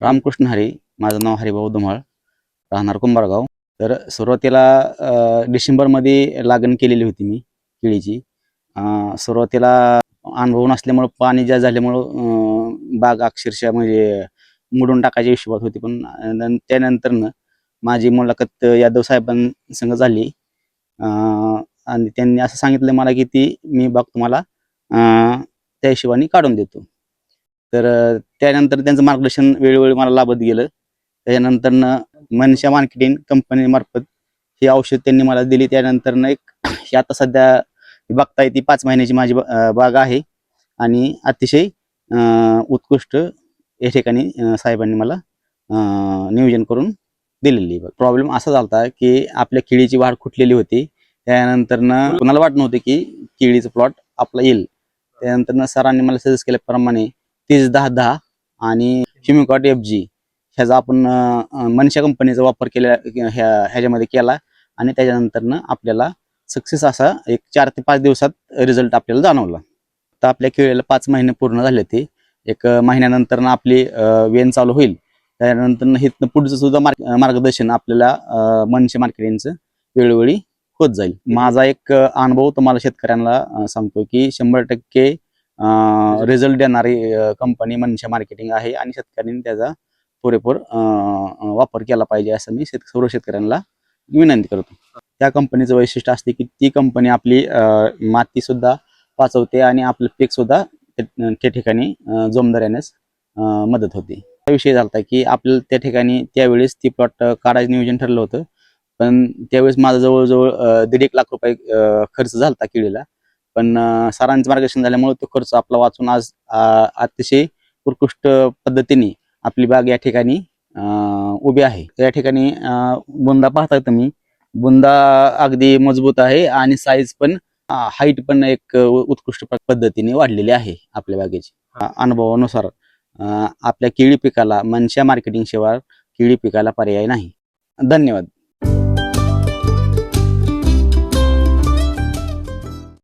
रामकृष्ण हरी. माझं नाव हरिभाऊ धुमाळ, राहणार कुंभारगाव. तर सुरुवातीला डिसेंबरमध्ये लागण केलेली होती मी केळीची. सुरुवातीला अनुभव नसल्यामुळं, पाणी जास्त झाल्यामुळं बाग अक्षरशः म्हणजे मोडून टाकायच्या हिशोबात होती. पण त्यानंतरनं माझी मुलाखत यादव साहेबांसंग झाली आणि त्यांनी असं सांगितलं मला की मी बाग तुम्हाला त्या हिशोबाने काढून देतो. तर त्यानंतर त्यांचं मार्गदर्शन वेळोवेळी मला लाभत गेलं. त्याच्यानंतरनं मनशा मार्केटिंग कंपनीमार्फत ही औषध त्यांनी मला दिली. त्यानंतरनं ही आता सध्या बघताय ती 5 महिन्याची माझी बाग आहे आणि अतिशय उत्कृष्ट या ठिकाणी साहेबांनी मला नियोजन करून दिलेली. प्रॉब्लेम असा झाला की आपल्या केळीची वाढ खुटलेली होती. त्यानंतरनं कुणाला वाटत नव्हतं की केळीचं प्लॉट आपला येईल. त्यानंतरनं सरांनी मला सजेस्ट केल्याप्रमाणे 30-10-10 आणि ह्युमिकॉट FG ह्याचा आपण मनशा कंपनीचा वापर ह्याच्यामध्ये केला आणि त्याच्यानंतरनं आपल्याला सक्सेस असा एक 4 ते 5 दिवसात रिझल्ट आपल्याला जाणवला. तर आपल्या केळीला 5 महिने पूर्ण झाले. ते 1 महिन्यानंतर आपली वेन चालू होईल. त्यानंतर इथनं पुढचं सुद्धा मार्गदर्शन आपल्याला मनशा मार्केटिंगचं वेळोवेळी होत जाईल. माझा एक अनुभव तुम्हाला शेतकऱ्यांना सांगतो की 100% रिझल्ट देणारी कंपनी मनशा मार्केटिंग आहे आणि शेतकऱ्यांनी त्याचा पुरेपूर वापर केला पाहिजे असं मी सर्व शेतकऱ्यांना विनंती करतो. त्या कंपनीचं वैशिष्ट्य असते की ती कंपनी आपली माती सुद्धा वाचवते आणि आपलं पीक सुद्धा त्या ठिकाणी जोमदार येण्यास मदत होते. हा विषय झाला की आपल्याला त्या ठिकाणी त्यावेळेस ती प्लॉट काढायचं नियोजन ठरलं होतं. पण त्यावेळेस माझा जवळजवळ 1.5 लाख रुपये खर्च झाला केळीला. पण सरांचं मार्गदर्शन झाल्यामुळे तो खर्च आपला वाचून आज अतिशय उत्कृष्ट पद्धतीने आपली बाग या ठिकाणी उभी आहे. या ठिकाणी बुंदा पाहता तुम्ही, बुंदा अगदी मजबूत आहे आणि साईज पण हाईट पण एक उत्कृष्ट पद्धतीने वाढलेली आहे आपल्या बागेची. अनुभवानुसार आपल्या केळी पिकाला मनशा मार्केटिंग शिवाय केळी पिकाला पर्याय नाही. धन्यवाद.